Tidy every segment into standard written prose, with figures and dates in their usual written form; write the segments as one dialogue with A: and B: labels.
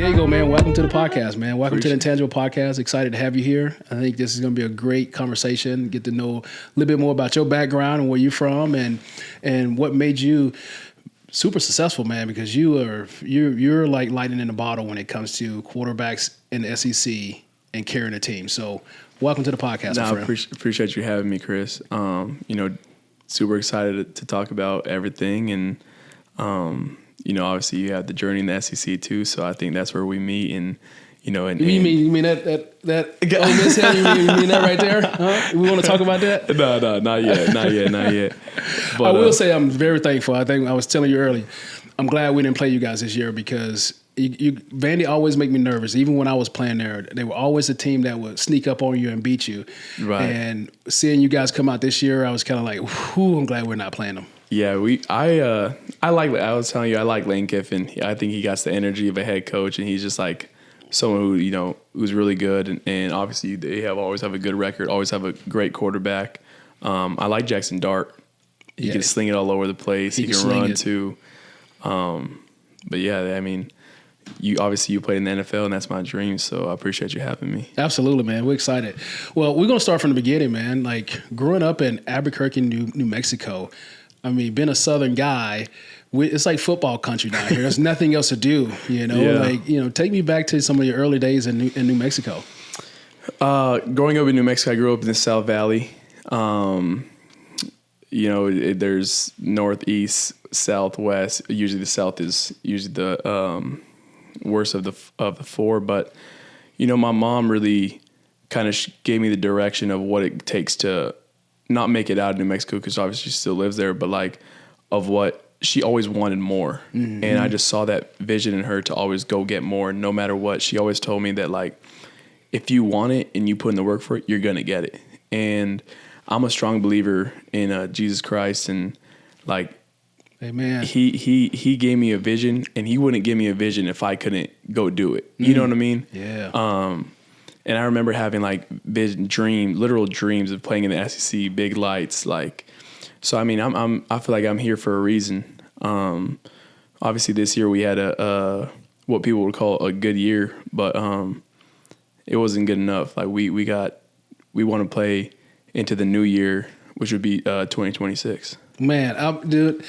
A: Diego, man, welcome to the podcast, man. Welcome to the Intangible podcast. Excited to have you here. I think this is going to be a great conversation. Get to know a little bit more about your background and where you're from, and what made you super successful, man. Because you're like lightning in the bottle when it comes to quarterbacks in the SEC and carrying a team. So, welcome to the podcast, my friend.
B: I appreciate you having me, Chris. Super excited to talk about everything, and obviously you have the journey in the SEC too. So I think that's where we meet, and you mean
A: that Ole Miss him? You mean that right there? Huh? We want to talk about that?
B: No, not yet. But
A: I will say I'm very thankful. I think I was telling you earlier, I'm glad we didn't play you guys this year because Vandy always make me nervous. Even when I was playing there, they were always a team that would sneak up on you and beat you.
B: Right.
A: And seeing you guys come out this year, I was kind of like, whew, I'm glad we're not playing them.
B: Yeah, I was telling you, I like Lane Kiffin. I think he got the energy of a head coach, and he's just like someone who, who's really good. And obviously they always have a good record, always have a great quarterback. I like Jackson Dart. He can sling it all over the place. He can run too. But yeah, I mean, you played in the NFL, and that's my dream. So I appreciate you having me.
A: Absolutely, man. We're excited. Well, we're gonna start from the beginning, man. Like growing up in Albuquerque, New Mexico. I mean, being a Southern guy, it's like football country down here. There's nothing else to do, Take me back to some of your early days in New Mexico.
B: Growing up in New Mexico, I grew up in the South Valley. There's northeast, southwest. Usually the south is usually the worst of the four. But, my mom really kind of gave me the direction of what it takes to not make it out of New Mexico, because obviously she still lives there, but like of what she always wanted more. Mm-hmm. And I just saw that vision in her to always go get more no matter what. She always told me that like, if you want it and you put in the work for it, you're going to get it. And I'm a strong believer in Jesus Christ, and like,
A: amen.
B: He gave me a vision, and he wouldn't give me a vision if I couldn't go do it. You know what I mean?
A: Yeah.
B: And I remember having like literal dreams of playing in the SEC, big lights, like. So I mean, I feel like I'm here for a reason. Obviously, this year we had a what people would call a good year, but it wasn't good enough. Like we want to play into the new year, which would be 2026.
A: Man, dude.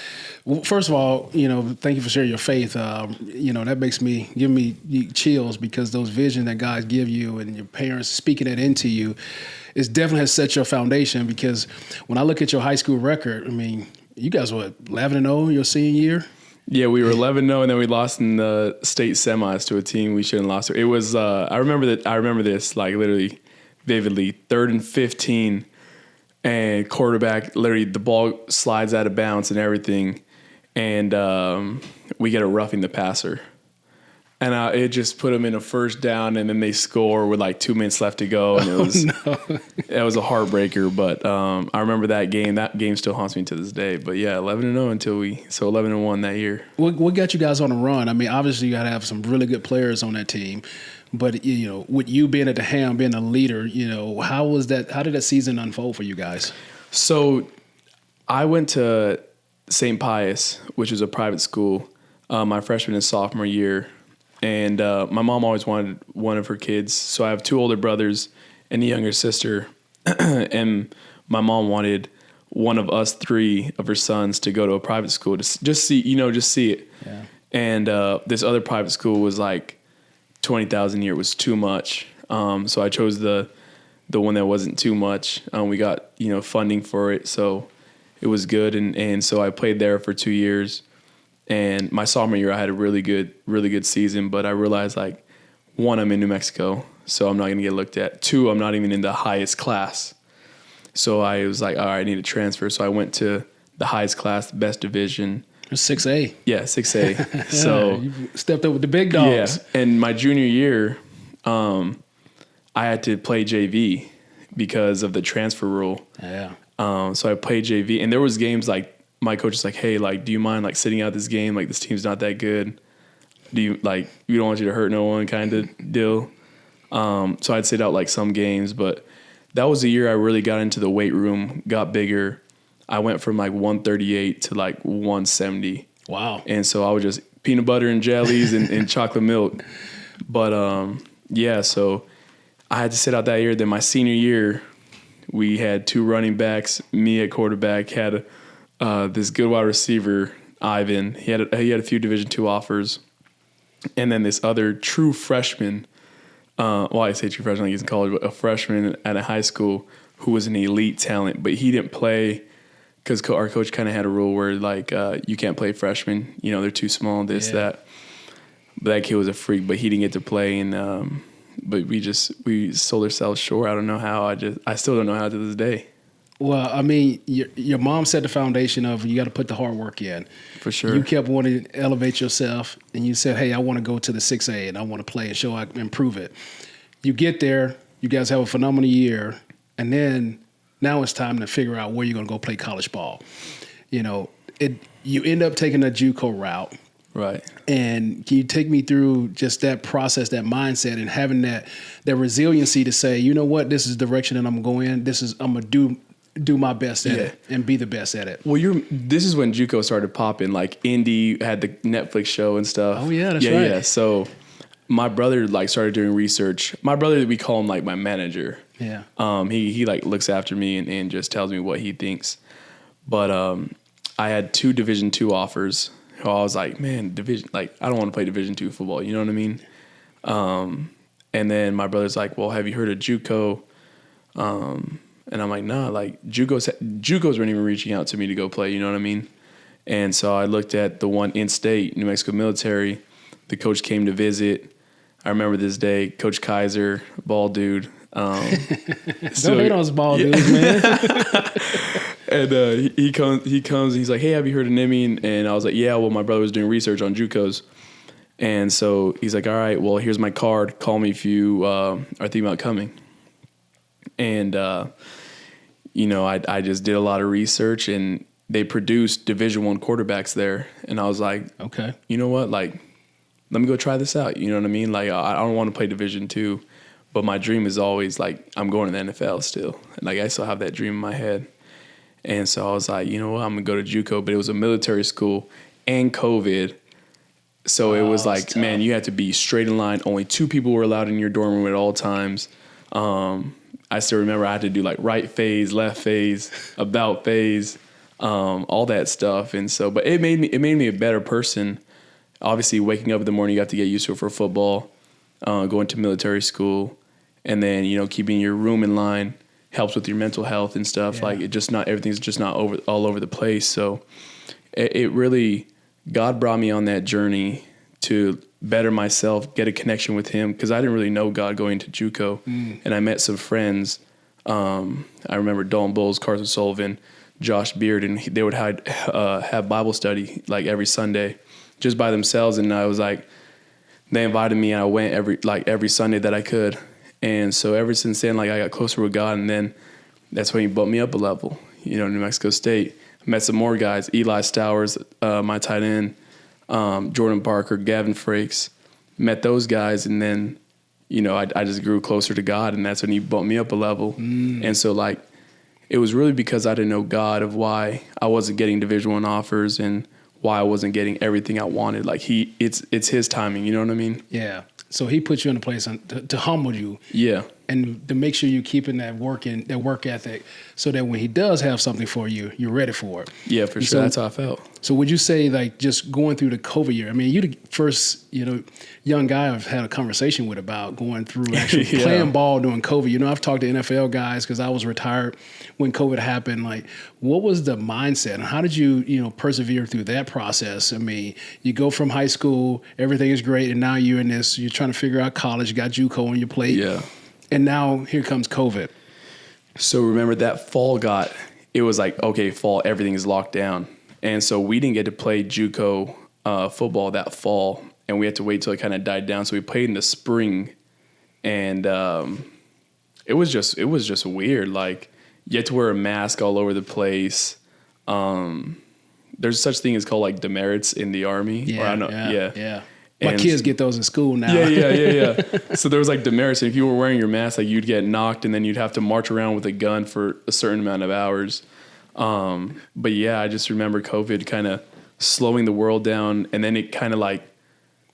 A: Well, first of all, thank you for sharing your faith. That give me chills, because those visions that God give you and your parents speaking that into you, it definitely has set your foundation. Because when I look at your high school record, I mean, you guys were 11-0 your senior year.
B: Yeah, we were 11-0, and then we lost in the state semis to a team we shouldn't have lost. It was I remember this like literally vividly. 3rd and 15. And quarterback, literally the ball slides out of bounds and everything. And we get a roughing the passer. And it just put them in a first down, and then they score with like 2 minutes left to go. And it was a heartbreaker. But I remember that game. That game still haunts me to this day. But yeah, 11-0 so 11-1 that year.
A: What got you guys on a run? I mean, obviously you got to have some really good players on that team. But, with you being at the helm, being a leader, how was that? How did that season unfold for you guys?
B: So I went to St. Pius, which is a private school, my freshman and sophomore year. And my mom always wanted one of her kids. So I have 2 older brothers and a younger sister. And my mom wanted one of us 3 of her sons to go to a private school to just see it.
A: Yeah.
B: And this other private school was like, 20,000 a year was too much. So I chose the one that wasn't too much. We got, funding for it. So it was good. And so I played there for 2 years, and my sophomore year, I had a really good season, but I realized like 1, I'm in New Mexico, so I'm not going to get looked at. 2, I'm not even in the highest class. So I was like, all right, I need to transfer. So I went to the highest class, the best division.
A: 6A.
B: Yeah, 6A. So
A: you stepped up with the big dogs.
B: Yeah, and my junior year, I had to play JV because of the transfer rule.
A: Yeah.
B: So I played JV, and there was games like my coach was like, "Hey, like, do you mind like sitting out this game? Like, this team's not that good. Do you like? We don't want you to hurt no one, kind of deal." So I'd sit out like some games, but that was the year I really got into the weight room, got bigger. I went from like 138 to like 170.
A: Wow.
B: And so I was just peanut butter and jellies and chocolate milk. But yeah, so I had to sit out that year. Then my senior year, we had 2 running backs. Me at quarterback, had this good wide receiver, Ivan. He had a few Division II offers, and then this other true freshman. Well, I say true freshman, like he's in college, but a freshman at a high school who was an elite talent, but he didn't play because our coach kind of had a rule where like you can't play freshmen. You know, they're too small. That. But that kid was a freak, but he didn't get to play, and but we sold ourselves short. I don't know how. I still don't know how to this day.
A: Well, I mean, your mom set the foundation of you got to put the hard work in.
B: For sure.
A: You kept wanting to elevate yourself, and you said, hey, I want to go to the 6A, and I want to play and show I can improve it. You get there, you guys have a phenomenal year, and then now it's time to figure out where you're going to go play college ball. You know, you end up taking a JUCO route.
B: Right.
A: And can you take me through just that process, that mindset, and having that resiliency to say, you know what, this is the direction that I'm going. I'm going to do my best at it and be the best at it.
B: Well, this is when JUCO started popping. Like Indy had the Netflix show and stuff.
A: Oh yeah, that's right.
B: Yeah. So my brother like started doing research. My brother, we call him like my manager.
A: Yeah.
B: He like looks after me and just tells me what he thinks. But I had 2 Division II offers. I was like, man, I don't want to play Division II football. You know what I mean? And then my brother's like, well, have you heard of JUCO? And I'm like, nah, like JUCOs weren't even reaching out to me to go play. You know what I mean? And so I looked at the one in state, New Mexico Military. The coach came to visit. I remember this day, Coach Kaiser, bald dude.
A: Don't hate on those bald dudes, man.
B: And he comes and he's like, hey, have you heard of NIMI? And I was like, yeah, well, my brother was doing research on JUCOs. And so he's like, all right, well, here's my card. Call me if you are thinking about coming. And, you know, I just did a lot of research, and they produced Division I quarterbacks there. And I was like,
A: okay,
B: you know what? Like, let me go try this out. You know what I mean? Like, I don't want to play Division II, but my dream is always like, I'm going to the NFL still. And like, I still have that dream in my head. And so I was like, you know what? I'm going to go to JUCO, but it was a military school and COVID. So it was like, man, you had to be straight in line. Only 2 people were allowed in your dorm room at all times. I still remember I had to do like right phase, left phase, about phase, all that stuff. And so, but it made me a better person. Obviously, waking up in the morning, you got to get used to it for football, going to military school, and then, you know, keeping your room in line helps with your mental health and stuff. Yeah. Like everything's just not all over the place. So it really, God brought me on that journey to better myself, get a connection with him, because I didn't really know God going to JUCO. And I met some friends. I remember Dalton Bowles, Carson Sullivan, Josh Beard, and they would have Bible study like every Sunday just by themselves. And I was like, they invited me, and I went every Sunday that I could. And so ever since then, like, I got closer with God, and then that's when he bumped me up a level, you know, New Mexico State. I met some more guys, Eli Stowers, my tight end, Jordan Parker, Gavin Frakes. Met those guys, and then, you know, I just grew closer to God, and that's when he bumped me up a level. And so, like, it was really because I didn't know God of why I wasn't getting Division I offers and why I wasn't getting everything I wanted. Like, it's his timing, you know what I mean?
A: Yeah. So he put you in a place to humble you.
B: Yeah.
A: And to make sure you're keeping that work ethic, so that when he does have something for you, you're ready for it.
B: Yeah, for sure. So, that's how I felt.
A: So would you say, like, just going through the COVID year, I mean, you're the first, you know, young guy I've had a conversation with about going through actually playing ball during COVID. You know, I've talked to NFL guys because I was retired when COVID happened. Like, what was the mindset, and how did you, you know, persevere through that process? I mean, you go from high school, everything is great, and now you're trying to figure out college, you got JUCO on your plate.
B: Yeah.
A: And now here comes COVID.
B: So remember that fall it was like, okay, fall, everything is locked down. And so we didn't get to play JUCO football that fall, and we had to wait till it kind of died down. So we played in the spring, and it was just weird. Like, you had to wear a mask all over the place. There's such thing as called like demerits in the Army.
A: Yeah. My kids get those in school now.
B: Yeah. So there was like demerits. And if you were wearing your mask, like, you'd get knocked, and then you'd have to march around with a gun for a certain amount of hours. But yeah, I just remember COVID kind of slowing the world down, and then it kind of like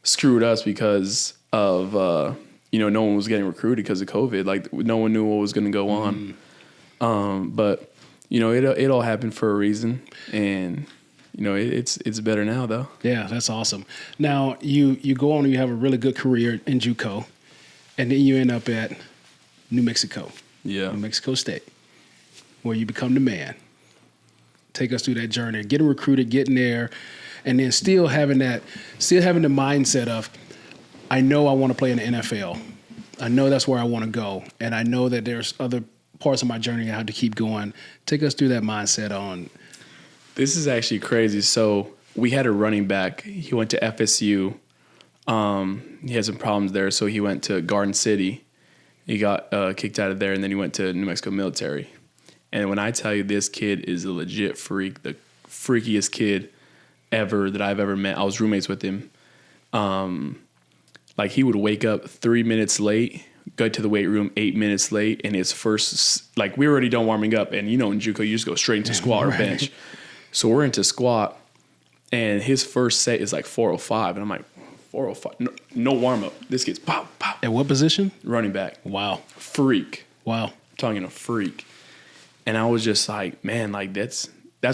B: screwed us because of no one was getting recruited because of COVID. Like no one knew what was going to go on. But it all happened for a reason, and it's better now though.
A: Yeah, that's awesome. Now you go on and you have a really good career in JUCO, and then you end up at New Mexico.
B: Yeah.
A: New Mexico State, where you become the man. Take us through that journey, getting recruited, getting there, and then still having the mindset of, I know I want to play in the NFL. I know that's where I want to go, and I know that there's other parts of my journey I have to keep going. Take us through that mindset on.
B: This is actually crazy. So we had a running back. He went to FSU. He had some problems there, so he went to Garden City. He got kicked out of there, and then he went to New Mexico Military. And when I tell you this kid is a legit freak, the freakiest kid ever that I've ever met. I was roommates with him. Like he would wake up 3 minutes late, go to the weight room 8 minutes late, and his first, like we were already done warming up, and in JUCO you just go straight into squat or bench. So we're into squat, and his first set is like 405, and I'm like, 405, no warm up. This kid's pop, pop.
A: At what position?
B: Running back.
A: Wow.
B: Freak.
A: Wow.
B: I'm talking a freak. And I was just like, man, like that's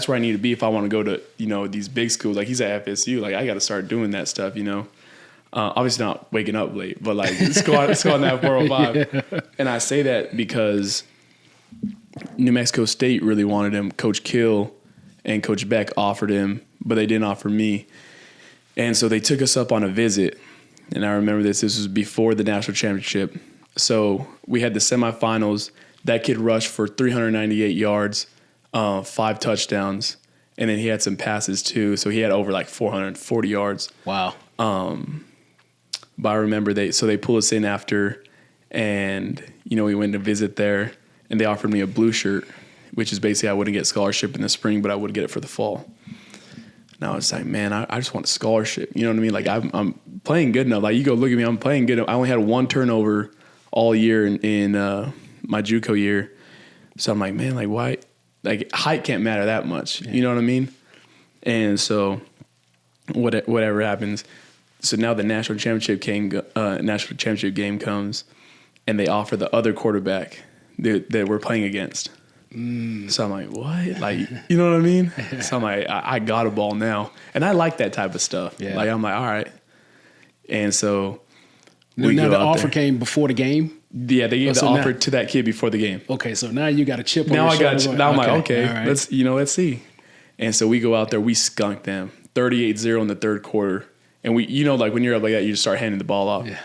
B: where I need to be if I want to go to, these big schools. Like he's at FSU. Like I got to start doing that stuff, Obviously not waking up late, but like squatting that 405. Yeah. And I say that because New Mexico State really wanted him. Coach Kill and Coach Beck offered him, but they didn't offer me. And so they took us up on a visit. And I remember this was before the national championship. So we had the semifinals. That kid rushed for 398 yards, 5 touchdowns, and then he had some passes too. So he had over like 440 yards.
A: Wow.
B: But I remember they pulled us in after, and we went to visit there, and they offered me a blue shirt, which is basically I wouldn't get scholarship in the spring, but I would get it for the fall. And I was like, man, I just want a scholarship. You know what I mean? Like I'm playing good enough. Like you go look at me, I'm playing good. I only had 1 turnover all year in my JUCO year. So I'm like, man, like why? Like height can't matter that much. Yeah. You know what I mean? And so whatever happens. So now the national championship game comes, and they offer the other quarterback that we're playing against. So I'm like, what? Like, you know what I mean? So I'm like, I got a ball now. And I like that type of stuff. Yeah. Like, I'm like, all right. And so
A: now the offer came before the game?
B: Yeah, they gave the offer to that kid before the game.
A: Okay, so now you got a chip on your shoulder.
B: Now I'm like, okay, right. Let's see. And so we go out there, we skunked them 38-0 in the third quarter. And we, like when you're up like that, you just start handing the ball off. Yeah.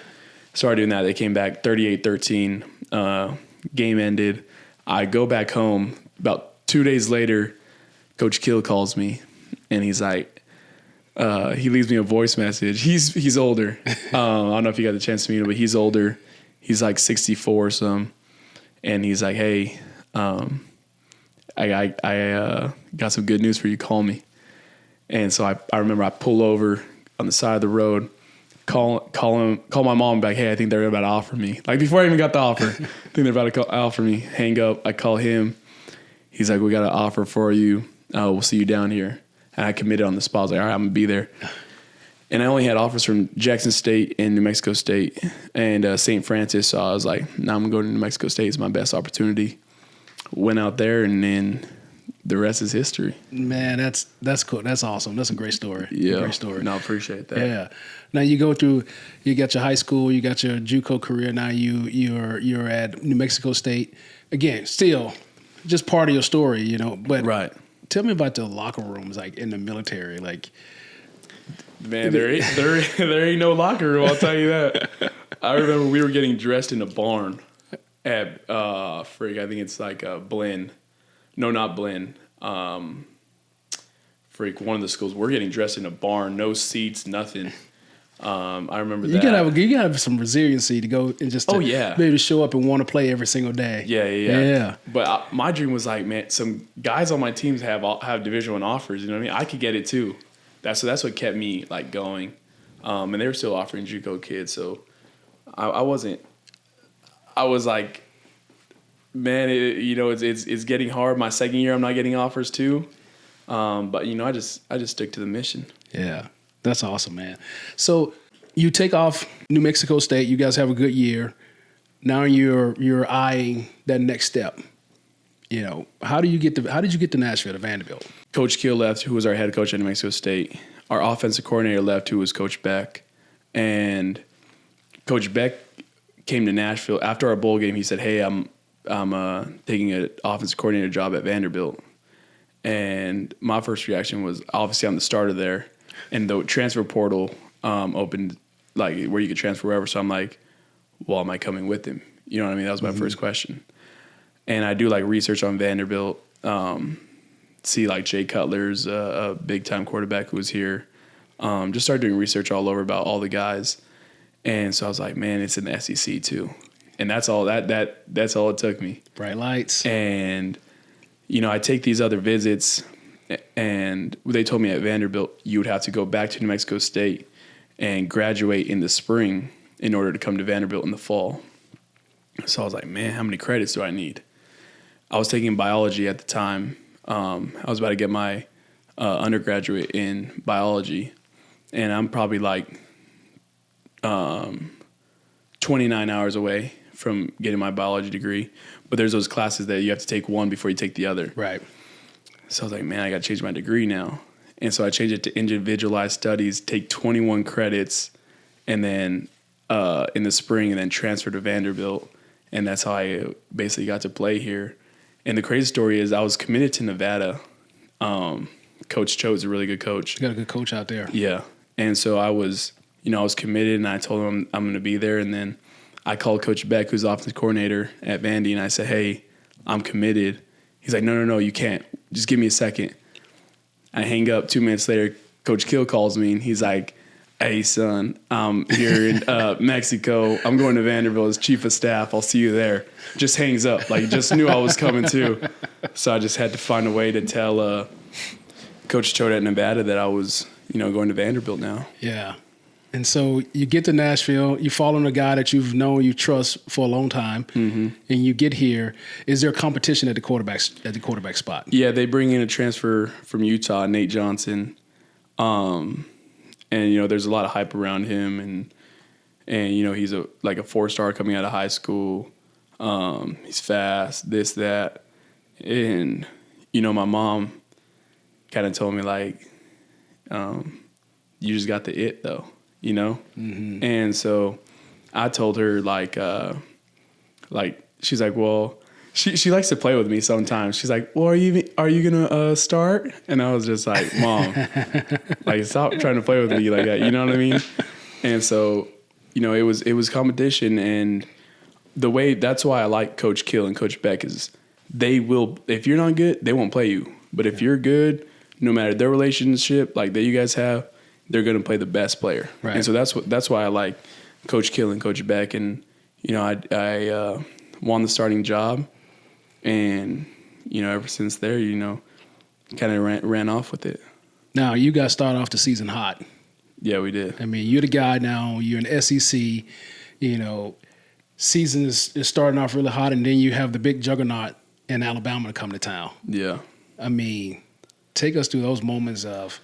B: Started doing that. They came back 38-13. Game ended. I go back home. About 2 days later, Coach Kill calls me, and he's like, he leaves me a voice message. He's older. I don't know if you got the chance to meet him, but he's older. He's like 64 or something. And he's like, hey, I got some good news for you. Call me. And so I remember I pull over on the side of the road, call my mom back. Hey, I think they're about to offer me. Like before I even got the offer, I think they're about to offer me. Hang up. I call him. He's like, we got an offer for you. We'll see you down here. And I committed on the spot. I was like, all right, I'm gonna be there. And I only had offers from Jackson State and New Mexico State and St. Francis. So I was like, nah, I'm going to go to New Mexico State. It's my best opportunity. Went out there, and then the rest is history.
A: Man, that's cool. That's awesome. That's a great story.
B: Yeah.
A: Great story.
B: No, I appreciate that.
A: Yeah. Now you go through, you got your high school, you got your JUCO career. Now you're at New Mexico State. Again, still just part of your story, but
B: right.
A: Tell me about the locker rooms, like in the military, like.
B: Man, there ain't no locker room, I'll tell you that. I remember we were getting dressed in a barn at, I think it's like Blinn. No, not Blinn. One of the schools. We're getting dressed in a barn, no seats, nothing. I remember that. You gotta have some resiliency to go and just be able to show up and want to play every single day.
A: Yeah.
B: But my dream was like, man, some guys on my teams have Division I offers. You know what I mean? I could get it too. That's what kept me like going, and they were still offering JUCO kids. So I was like, man, it's getting hard. My second year, I'm not getting offers too, but I just stick to the mission.
A: Yeah, that's awesome, man. So you take off New Mexico State. You guys have a good year. Now you're eyeing that next step. You know, how did you get to Nashville, to Vanderbilt?
B: Coach Keel left, who was our head coach at New Mexico State. Our offensive coordinator left, who was Coach Beck. And Coach Beck came to Nashville after our bowl game. He said, "Hey, I'm taking an offensive coordinator job at Vanderbilt." And my first reaction was, obviously I'm the starter there, and the transfer portal opened, like, where you could transfer wherever. So I'm like, well, am I coming with him? You know what I mean? That was my first question. And I do like research on Vanderbilt, see like Jay Cutler's a big time quarterback who was here. Just started doing research all over about all the guys. And so I was like, man, it's in the SEC too. And that's all that's all it took me.
A: Bright lights.
B: And, you know, I take these other visits, and they told me at Vanderbilt, you would have to go back to New Mexico State and graduate in the spring in order to come to Vanderbilt in the fall. So I was like, man, how many credits do I need? I was taking biology at the time. I was about to get my undergraduate in biology, and I'm probably like 29 hours away from getting my biology degree. But there's those classes that you have to take one before you take the other.
A: Right.
B: So I was like, man, I got to change my degree now. And so I changed it to individualized studies, take 21 credits, and then in the spring, and then transfer to Vanderbilt. And that's how I basically got to play here. And the crazy story is I was committed to Nevada. Coach Cho is a really good coach.
A: You got a good coach out there.
B: Yeah. And so I was committed, and I told him I'm going to be there. And then I called Coach Beck, who's the offensive coordinator at Vandy, and I said, hey, I'm committed. He's like, no, you can't. Just give me a second. I hang up. 2 minutes later, Coach Kill calls me, and he's like, hey, son, I'm here in Mexico. I'm going to Vanderbilt as chief of staff. I'll see you there. Just hangs up. Like, just knew I was coming too. So I just had to find a way to tell Coach Choate at Nevada that I was, going to Vanderbilt now.
A: Yeah. And so you get to Nashville, you follow a guy that you've known, you trust for a long time, and you get here. Is there competition at the quarterback spot? Yeah,
B: they bring in a transfer from Utah, Nate Johnson. And there's a lot of hype around him, and he's a 4-star coming out of high school. He's fast, this, that. And my mom kind of told me, like, you just got the it though. And so I told her, she's like, well, she likes to play with me sometimes. She's like, well, are you gonna start? And I was just like, Mom, stop trying to play with me like that. You know what I mean? And so, it was competition, and that's why I like Coach Kill and Coach Beck is they will, if you're not good, they won't play you. But if you're good, no matter their relationship that you guys have, they're going to play the best player.
A: Right.
B: And so that's why I like Coach Kill and Coach Beck. And, I won the starting job. And, ever since there, kind of ran off with it.
A: Now, you guys started off the season hot.
B: Yeah, we did.
A: I mean, you're the guy now. You're in SEC. Season is starting off really hot, and then you have the big juggernaut in Alabama to come to town.
B: Yeah.
A: I mean, take us through those moments of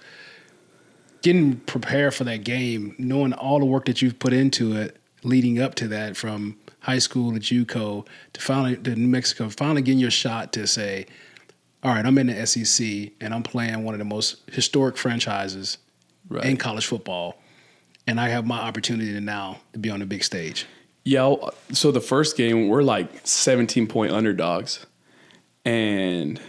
A: getting prepared for that game, knowing all the work that you've put into it leading up to that, from high school at JUCO to New Mexico, finally getting your shot to say, all right, I'm in the SEC and I'm playing one of the most historic franchises in college football, and I have my opportunity now to be on the big stage.
B: Yeah, so the first game, we're 17-point underdogs, and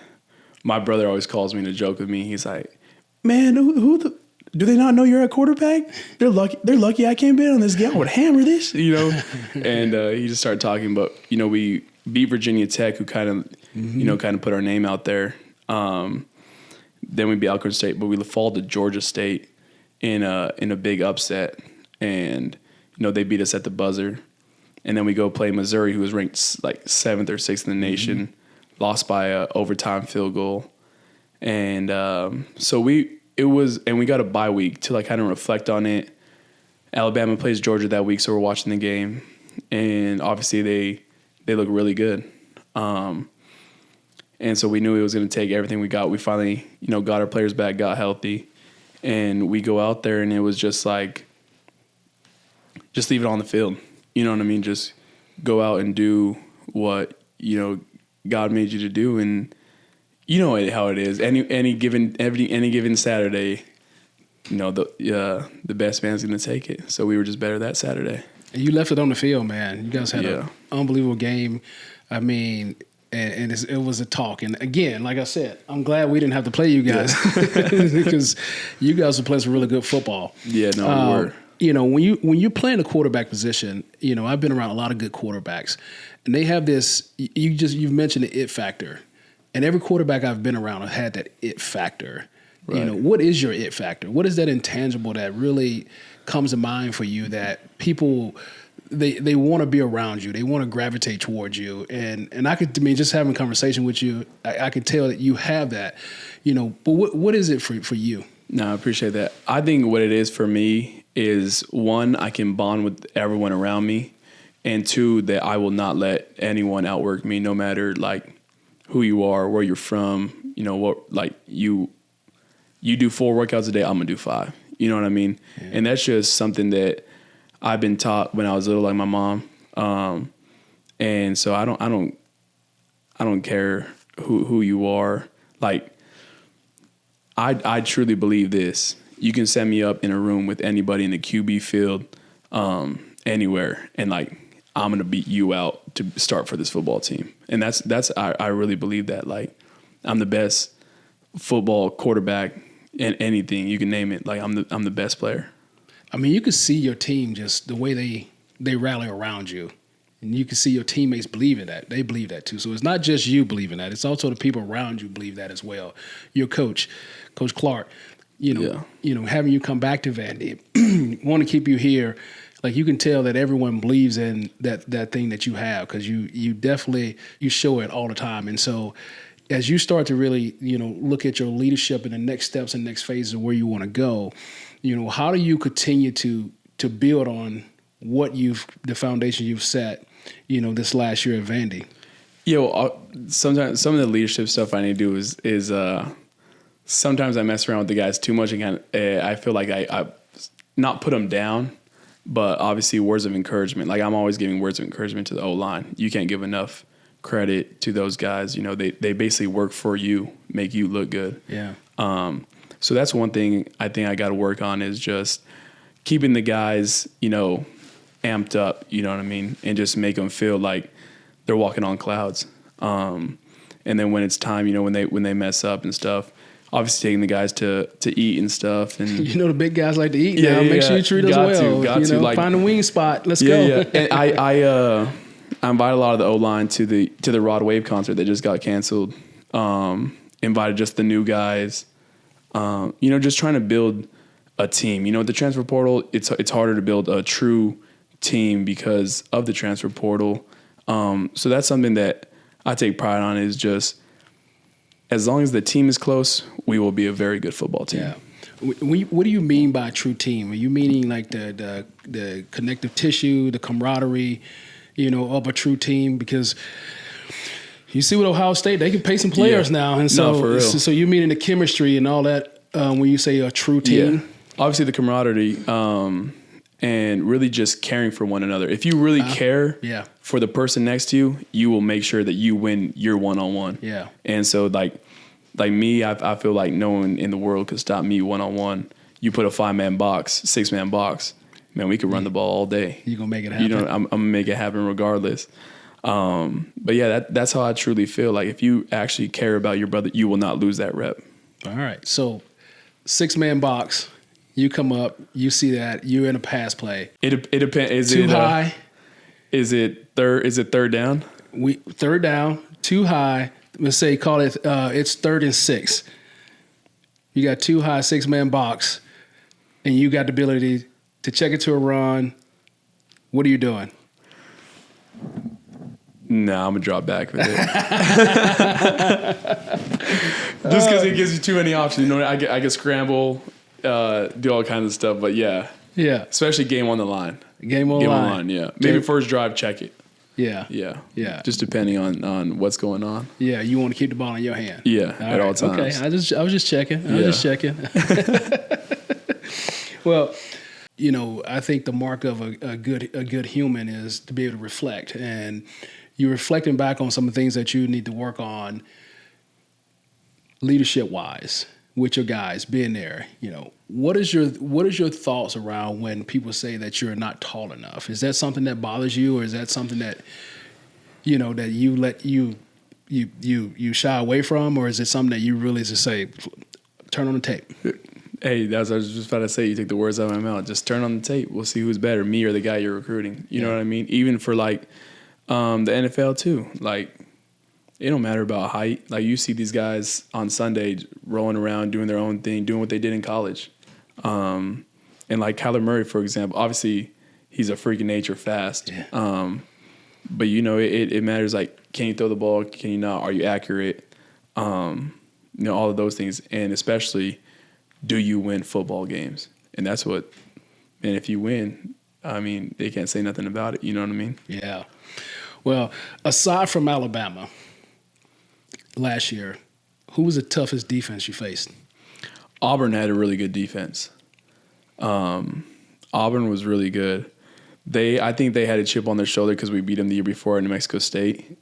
B: my brother always calls me to joke with me. He's like, man, do they not know you're a quarterback? They're lucky I came in on this game. I would hammer this, And he just started talking. But we beat Virginia Tech, who kind of put our name out there. Then we beat Alcorn State, but we fall to Georgia State in a big upset, and they beat us at the buzzer. And then we go play Missouri, who was ranked 7th or 6th in the nation, lost by a overtime field goal, and we got a bye week to kind of reflect on it. Alabama plays Georgia that week, so we're watching the game, and obviously they look really good. And so we knew it was going to take everything we got. We finally, got our players back, got healthy, and we go out there, and it was just just leave it on the field. You know what I mean? Just go out and do what, God made you to do. And you know how it is. Any given Saturday, the best man's going to take it. So we were just better that Saturday.
A: And you left it on the field, man. You guys had an unbelievable game. I mean, and it was a talk. And again, like I said, I'm glad we didn't have to play you guys because you guys were playing some really good football.
B: Yeah, no, we were.
A: When you're playing the quarterback position, I've been around a lot of good quarterbacks, and they have this. You've mentioned the it factor, and every quarterback I've been around has had that it factor. Right. What is your it factor? What is that intangible that really comes to mind for you that people they want to be around you, they want to gravitate towards you, and just having a conversation with you, I could tell that you have that. But what is it for you?
B: No, I appreciate that. I think what it is for me is, one, I can bond with everyone around me, and two, that I will not let anyone outwork me, no matter like who you are, where you're from, what, like you do 4 workouts a day, I'm gonna do 5. You know what I mean? Yeah. And that's just something that I've been taught when I was little, like my mom. And so I don't care who you are. Like, I truly believe this. You can set me up in a room with anybody in the QB field, anywhere, and like I'm gonna beat you out to start for this football team. And I really believe that. Like, I'm the best football quarterback in anything you can name it. Like, I'm the best player.
A: I mean, you can see your team just the way they rally around you. And you can see your teammates believe in that. They believe that too. So it's not just you believing that. It's also the people around you believe that as well. Your coach, Coach Clark, having you come back to Vandy, want to keep you here. Like, you can tell that everyone believes in that thing that you have, because you definitely, you show it all the time. And so as you start to really, look at your leadership and the next steps and next phases of where you want to go, how do you continue to build on what the foundation you've set, this last year at Vandy?
B: Sometimes some of the leadership stuff I need to do is sometimes I mess around with the guys too much, and I feel like I not put them down, but obviously words of encouragement. Like, I'm always giving words of encouragement to the O-line. You can't give enough credit to those guys. They basically work for you, make you look good.
A: Yeah.
B: So that's one thing I think I got to work on, is just keeping the guys, amped up, you know what I mean? And just make them feel like they're walking on clouds. And then when it's time, when they mess up and stuff, obviously taking the guys to eat and stuff. And
A: the big guys like to eat now. Make sure you treat us well. Find a wing spot. Let's go.
B: Yeah. And I invited a lot of the O-line to the Rod Wave concert that just got canceled. Invited just the new guys. Just trying to build a team. The transfer portal, it's harder to build a true team because of the transfer portal. So that's something that I take pride on, is just, as long as the team is close, we will be a very good football team.
A: Yeah. What do you mean by a true team? Are you meaning like the connective tissue, the camaraderie, of a true team? Because you see with Ohio State, they can pay some players now. And so,
B: for real.
A: So you meaning the chemistry and all that when you say a true team?
B: Yeah. Obviously the camaraderie, and really just caring for one another. If you really care for the person next to you, you will make sure that you win your one-on-one.
A: Yeah.
B: And so like me, I feel like no one in the world could stop me one-on-one. You put a 5-man box, 6-man box, man, we could run the ball all day.
A: You're going to make it happen.
B: I'm going to make it happen regardless. But yeah, that's how I truly feel. Like, if you actually care about your brother, you will not lose that rep.
A: All right. So 6-man box, you come up, you see that, you're in a pass play.
B: It depends. Is
A: too
B: it
A: high?
B: Is it third down?
A: Third down, too high. Let's say call it. It's 3rd and 6. You got too high 6-man box, and you got the ability to check it to a run. What are you doing?
B: No, I'm gonna drop back with it. Just because it gives you too many options. I can scramble, do all kinds of stuff. But yeah, especially game on the line.
A: Game on the line.
B: Yeah, maybe first drive, check it.
A: Yeah.
B: Just depending on what's going on.
A: Yeah, you want to keep the ball in your hand.
B: Yeah, at all times.
A: Okay, I was just checking. Well, I think the mark of a good human is to be able to reflect, and you're reflecting back on some of the things that you need to work on leadership wise with your guys being there. What is your thoughts around when people say that you're not tall enough? Is that something that bothers you, or is that something that that you shy away from, or is it something that you really just say, turn on the tape?
B: Hey, that's what I was just about to say. You take the words out of my mouth. Just turn on the tape. We'll see who's better, me or the guy you're recruiting. You know what I mean? Even for the NFL too. It don't matter about height. You see these guys on Sunday rolling around, doing their own thing, doing what they did in college. And Kyler Murray, for example, obviously he's a freak of nature, fast.
A: Yeah.
B: But it matters. Can you throw the ball? Can you not? Are you accurate? All of those things, and especially, do you win football games? And that's what. And if you win, they can't say nothing about it. You know what I mean?
A: Yeah. Well, aside from Alabama, last year, who was the toughest defense you faced?
B: Auburn had a really good defense. Auburn was really good. I think they had a chip on their shoulder because we beat them the year before in New Mexico State.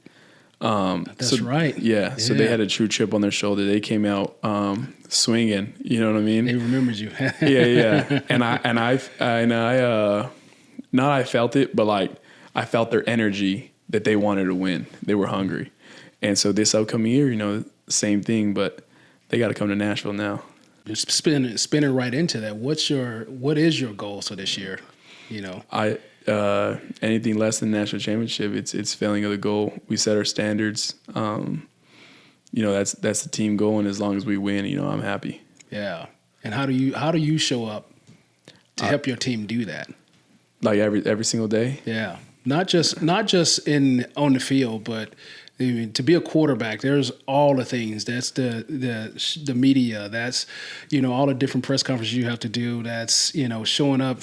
A: That's right.
B: Yeah, so they had a true chip on their shoulder. They came out swinging. You know what I mean?
A: They remembered you.
B: Yeah. And I not I felt it, but I felt their energy that they wanted to win. They were hungry, and so this upcoming year, same thing. But they got to come to Nashville now.
A: Just spinning right into that. What is your goal for this year?
B: Anything less than national championship, it's failing of the goal. We set our standards. That's the team goal, and as long as we win, I'm happy.
A: Yeah. And how do you show up to help your team do that?
B: Every single day.
A: Yeah. Not just on the field, but to be a quarterback, there's all the things. That's the media. That's all the different press conferences you have to do. That's showing up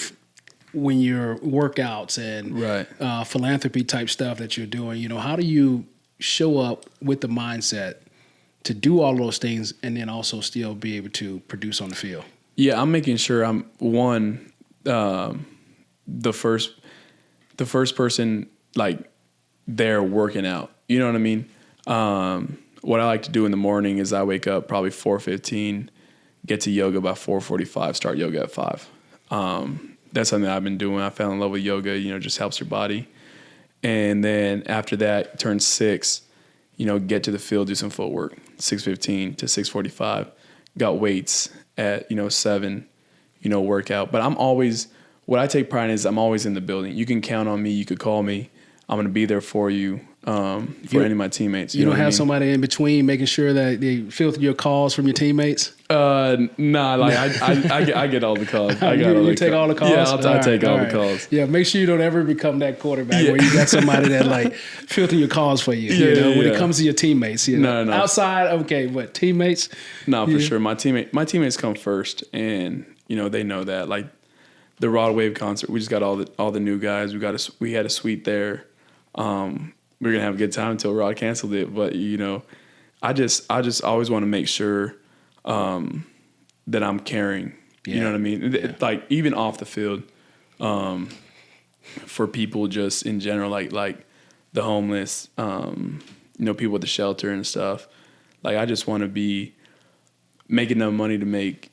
A: when your workouts and
B: right.
A: Philanthropy type stuff that you're doing. How do you show up with the mindset to do all those things and then also still be able to produce on the field?
B: Yeah, I'm making sure I'm the first person there working out. You know what I mean? What I like to do in the morning is I wake up probably 4:15, get to yoga by 4:45, start yoga at 5. That's something I've been doing. I fell in love with yoga, just helps your body. And then after that, turn 6, get to the field, do some footwork, 6:15 to 6:45. Got weights at, 7, workout. But what I take pride in is I'm always in the building. You can count on me. You could call me. I'm going to be there for you, for any of my teammates.
A: You don't have somebody in between making sure that they filter your calls from your teammates?
B: Nah, I get all the calls.
A: You take all the calls?
B: Yeah, I take all the calls.
A: Yeah, make sure you don't ever become that quarterback where you got somebody that filter your calls for you. When it comes to your teammates. No. Outside, okay, but teammates?
B: No, for sure. My teammates come first, and they know that. The Rod Wave concert, we just got all the new guys. We had a suite there. We were gonna have a good time until Rod canceled it. But I just always want to make sure that I'm caring. You know what I mean? Yeah. Even off the field, for people just in general, like the homeless, people with the shelter and stuff. I just want to be making enough money to make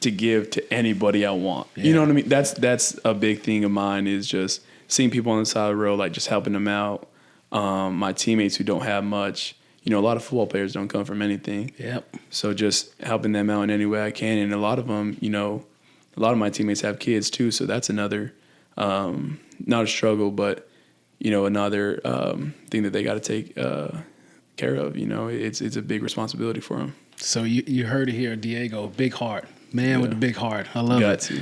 B: to give to anybody I want. Yeah. You know what I mean? That's a big thing of mine, is just seeing people on the side of the road, just helping them out. My teammates who don't have much, a lot of football players don't come from anything.
A: Yep.
B: So just helping them out in any way I can. And a lot of them, a lot of my teammates have kids too. So that's another, not a struggle, but, another thing that they got to take care of. It's a big responsibility for them.
A: So you heard it here, Diego, big heart. Man with the big heart. I love it.
B: To.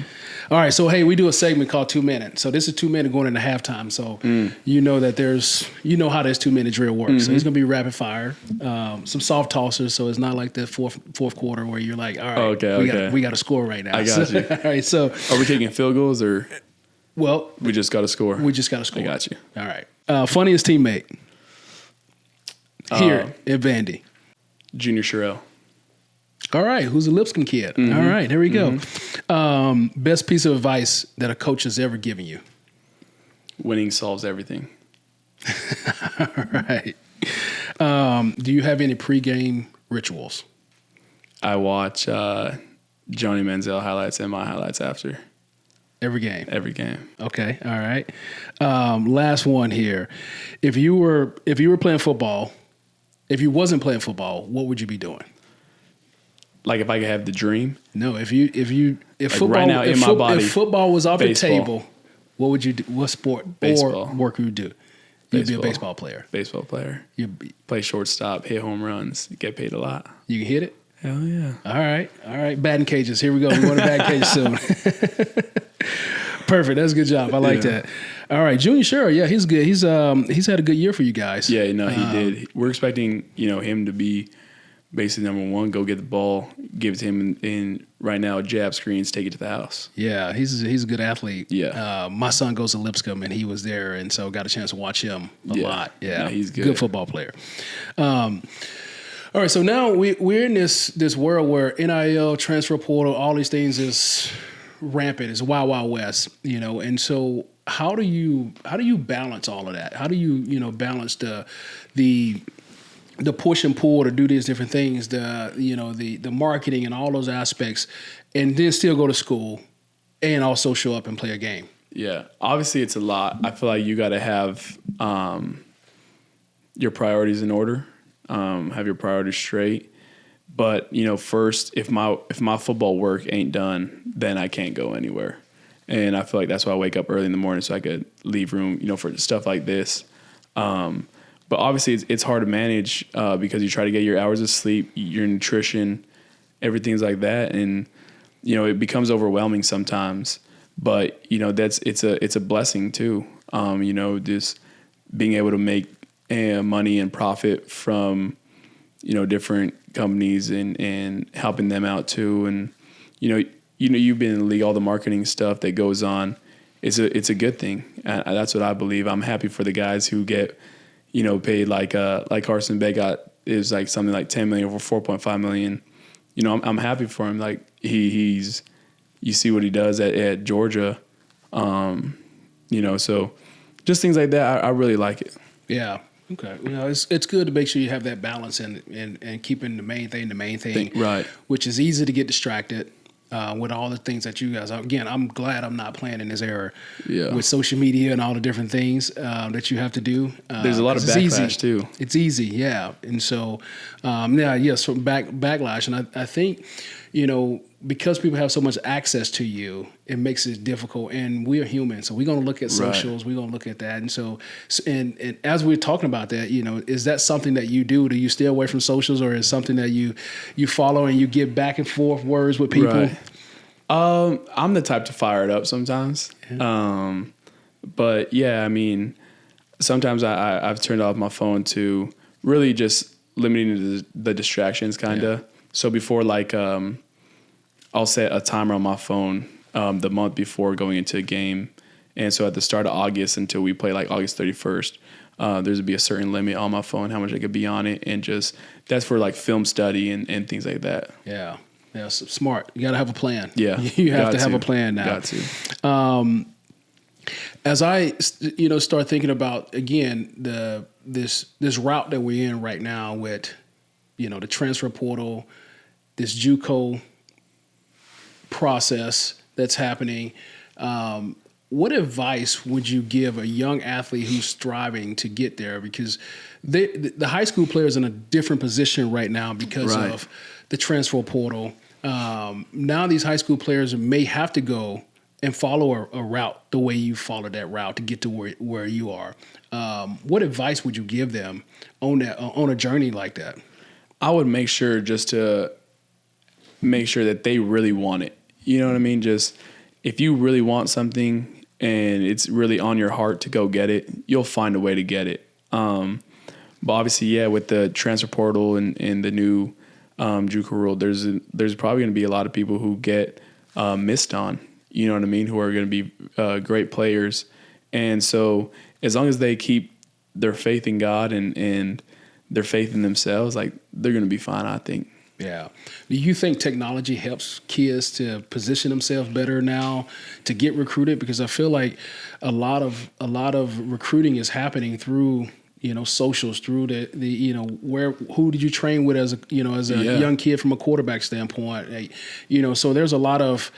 A: All right, so hey, we do a segment called 2 Minutes. So this is 2 minutes going into halftime. So that how this 2 minute drill works. Mm-hmm. So it's gonna be rapid fire, some soft tossers. So it's not like the fourth quarter where you're like, all right, we got to score right now.
B: I got you.
A: All right, so
B: are we taking field goals or?
A: Well,
B: we just got to score.
A: We just got to score.
B: I got you.
A: All right. Funniest teammate here at Vandy.
B: Junior Sherrill.
A: All right. Who's a Lipscomb kid?
B: Mm-hmm.
A: All right. Here we go. Best piece of advice that a coach has ever given you?
B: Winning solves everything.
A: All right. Do you have any pregame rituals?
B: I watch Johnny Manziel highlights and my highlights after.
A: Every game?
B: Every game.
A: Okay. All right. Last one here. If you were playing football, if you wasn't playing football, what would you be doing?
B: Like if I could have the dream?
A: No, if football
B: right now in my body,
A: if football was off
B: baseball.
A: the table, what would you do? What sport
B: Baseball.
A: or work would you do? You'd be a baseball player.
B: Baseball player.
A: You'd
B: play shortstop, hit home runs, get paid a lot.
A: You can hit it?
B: Hell yeah.
A: All right. Batting cages. Here we go. We're going to batting cages soon. Perfect. That's a good job. I like that. All right. Junior Sherrill. Yeah, he's good. He's had a good year for you guys.
B: Yeah, no, he did. We're expecting, him to be basically number one, go get the ball, give it to him, and right now, jab screens, take it to the house.
A: Yeah, he's a good athlete.
B: Yeah.
A: My son goes to Lipscomb, and he was there, and so got a chance to watch him a lot. Yeah,
B: no, he's good.
A: Good football player. All right, so now we're in this world where NIL, transfer portal, all these things is rampant. It's wild, wild west, and so how do you balance all of that? How do you balance the push and pull to do these different things, the marketing and all those aspects, and then still go to school and also show up and play a game?
B: Yeah, obviously it's a lot. I feel like you got to have your priorities in order, have your priorities straight. But first, if my football work ain't done, then I can't go anywhere. And I feel like that's why I wake up early in the morning so I could leave room, for stuff like this. But obviously it's hard to manage because you try to get your hours of sleep, your nutrition, everything's like that, and it becomes overwhelming sometimes. But it's a blessing too. Just being able to make money and profit from different companies and helping them out too, and you've been in the league, all the marketing stuff that goes on. It's a good thing. That's what I believe. I'm happy for the guys who get paid like Carson Bay got, is like something like $10 million over $4.5 million. I'm happy for him. Like he's you see what he does at Georgia. So just things like that. I really like it.
A: Yeah. Okay. It's good to make sure you have that balance and keeping the main thing,
B: right?
A: Which is easy to get distracted. With all the things that you guys, again, I'm glad I'm not playing in this era with social media and all the different things that you have to do.
B: There's a lot of backlash too.
A: It's easy, yeah. And so, so backlash. And I think, because people have so much access to you, it makes it difficult. And we are human, so we're going to look at socials. Right. We're going to look at that. And so, and as we're talking about that, is that something that you do? Do you stay away from socials, or is something that you follow and you get back and forth words with people?
B: Right. I'm the type to fire it up sometimes. Yeah. But yeah, I mean, sometimes I've turned off my phone to really just limiting the distractions, kind of. Yeah. So before, I'll set a timer on my phone the month before going into a game. And so at the start of August until we play August 31st, there's to be a certain limit on my phone, how much I could be on it. And just that's for film study and things like that.
A: Yeah. Yeah. Smart. You got to have a plan.
B: Yeah.
A: You have to have a plan now.
B: Got to.
A: As I, start thinking about, again, this route that we're in right now with, the transfer portal, this JUCO process that's happening, what advice would you give a young athlete who's striving to get there? Because the high school players in a different position right now because of the transfer portal. Now these high school players may have to go and follow a route the way you followed that route to get to where you are. What advice would you give them on a journey like that?
B: I would make sure that they really want it. You know what I mean? Just if you really want something and it's really on your heart to go get it, you'll find a way to get it. But obviously, with the transfer portal and the new JUCO rule, there's probably going to be a lot of people who get missed on. You know what I mean? Who are going to be great players. And so as long as they keep their faith in God and their faith in themselves, they're going to be fine, I think.
A: Yeah. Do you think technology helps kids to position themselves better now to get recruited? Because I feel like a lot of recruiting is happening through, socials, through who did you train with as a young kid from a quarterback standpoint? So there's a lot of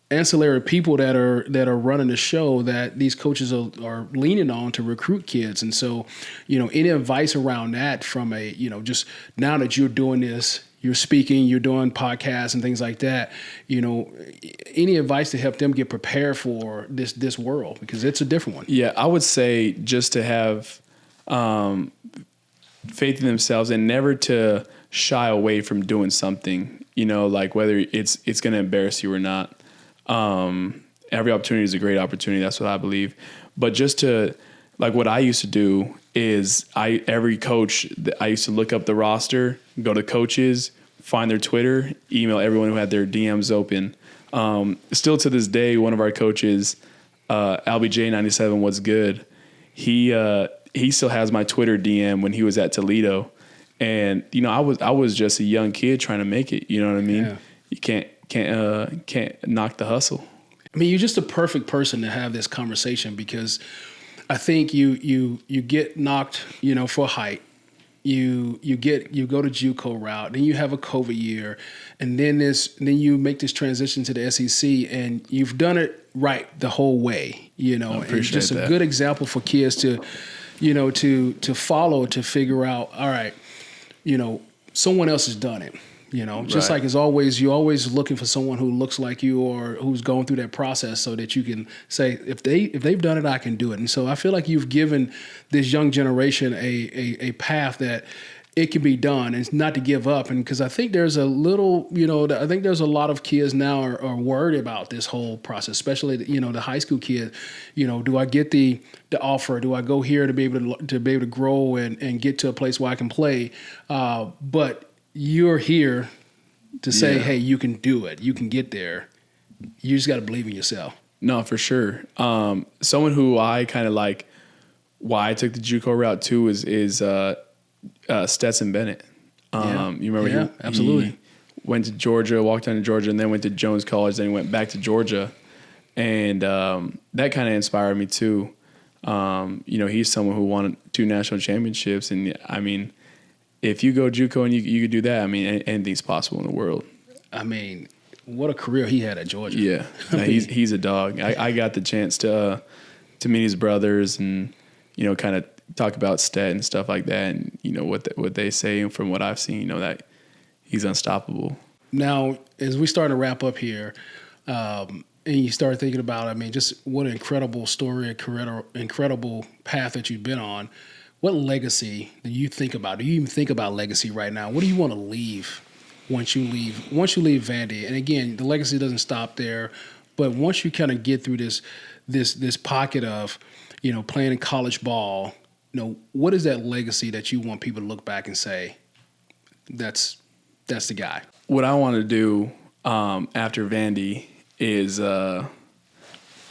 A: ancillary people that are running the show that these coaches are leaning on to recruit kids. And so, any advice around that from just now that you're doing this, you're speaking, you're doing podcasts and things like that, any advice to help them get prepared for this world, because it's a different one.
B: Yeah, I would say just to have faith in themselves and never to shy away from doing something, like whether it's going to embarrass you or not. Every opportunity is a great opportunity. That's what I believe. But just to, like, what I used to do is every coach, I used to look up the roster, go to coaches, find their Twitter, email everyone who had their DMs open. Still to this day, one of our coaches, LBJ97, what's good. He still has my Twitter DM when he was at Toledo. And, I was just a young kid trying to make it. You know what I mean? Yeah. You can't knock the hustle.
A: I mean, you're just a perfect person to have this conversation, because I think you get knocked, for height. You go to JUCO route, then you have a COVID year, and then you make this transition to the SEC, and you've done it right the whole way. And just a good example for kids to follow, to figure out. All right, someone else has done it. Just like you're always looking for someone who looks like you or who's going through that process, so that you can say, if they've done it, I can do it. And so I feel like you've given this young generation a path that it can be done, and it's not to give up. And because I think there's a lot of kids now are worried about this whole process, especially the high school kid. Do I get the offer? Do I go here to be able to grow and get to a place where I can play? But you're here to say, hey, you can do it. You can get there. You just got to believe in yourself.
B: No, for sure. Someone who I kind of like, why I took the JUCO route too is Stetson Bennett. You remember?
A: Yeah, absolutely.
B: He went to Georgia, walked down to Georgia, and then went to Jones College. Then he went back to Georgia, and that kind of inspired me too. He's someone who won 2 national championships, and I mean, if you go JUCO and you could do that, I mean, anything's possible in the world.
A: I mean, what a career he had at Georgia.
B: Yeah, he's a dog. I got the chance to meet his brothers and kind of talk about Stet and stuff like that, and what they say, and from what I've seen, that he's unstoppable.
A: Now, as we start to wrap up here, and you start thinking about, just what an incredible story, incredible path that you've been on. What legacy do you think about? Do you even think about legacy right now? What do you want to leave once you leave Vandy? And again, the legacy doesn't stop there, but once you kind of get through this pocket of, playing in college ball, what is that legacy that you want people to look back and say, that's the guy?
B: What I want to do after Vandy is I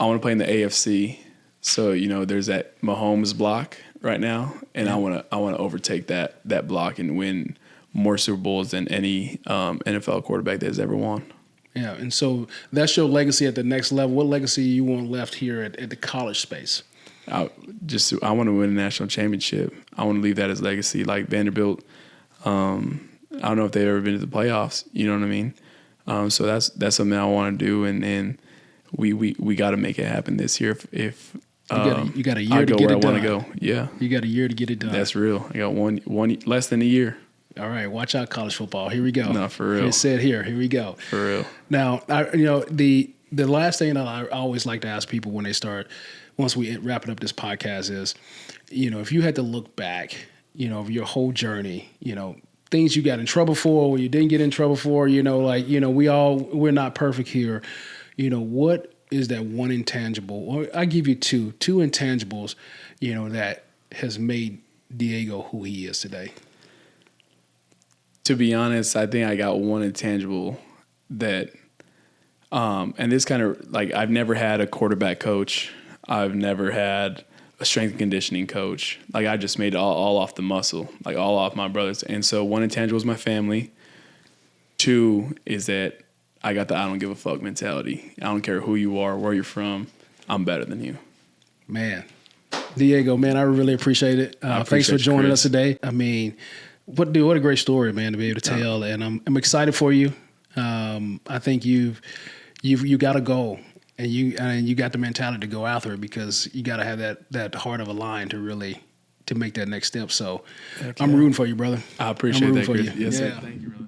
B: want to play in the AFC. So there's that Mahomes block right now, and I want to overtake that block and win more Super Bowls than any NFL quarterback that has ever won.
A: Yeah, and so that's your legacy at the next level. What legacy you want left here at the college space?
B: I want to win a national championship. I want to leave that as legacy, like Vanderbilt. I don't know if they've ever been to the playoffs. You know what I mean? So that's something I want to do, and we got to make it happen this year. If
A: you got a year to get it done.
B: I want to go. Yeah,
A: you got a year to get it done.
B: That's real. I got one less than a year.
A: All right, watch out, college football. Here we go.
B: No, for real.
A: It's said here. Here we go.
B: For real.
A: Now, the last thing that I always like to ask people when they start, once we wrapping up this podcast, is, if you had to look back, of your whole journey, things you got in trouble for, or you didn't get in trouble for, we're not perfect here. What is that one intangible, or I give you two intangibles, that has made Diego who he is today?
B: To be honest, I think I got one intangible that, and this kind of, like, I've never had a quarterback coach. I've never had a strength and conditioning coach. Like, I just made it all off the muscle, like all off my brothers. And so one intangible is my family. 2 is that I got the I don't give a fuck mentality. I don't care who you are, where you're from. I'm better than you.
A: Man. Diego, man, I really appreciate it. Thanks for joining us today. I mean, what a great story, man, to be able to tell. And I'm excited for you. I think you got a goal, and you got the mentality to go after it, because you got to have that heart of a lion to make that next step. So I'm rooting for you, brother.
B: I appreciate that, Chris.
A: You.
B: Yes,
A: yeah.
B: sir. Thank you, brother.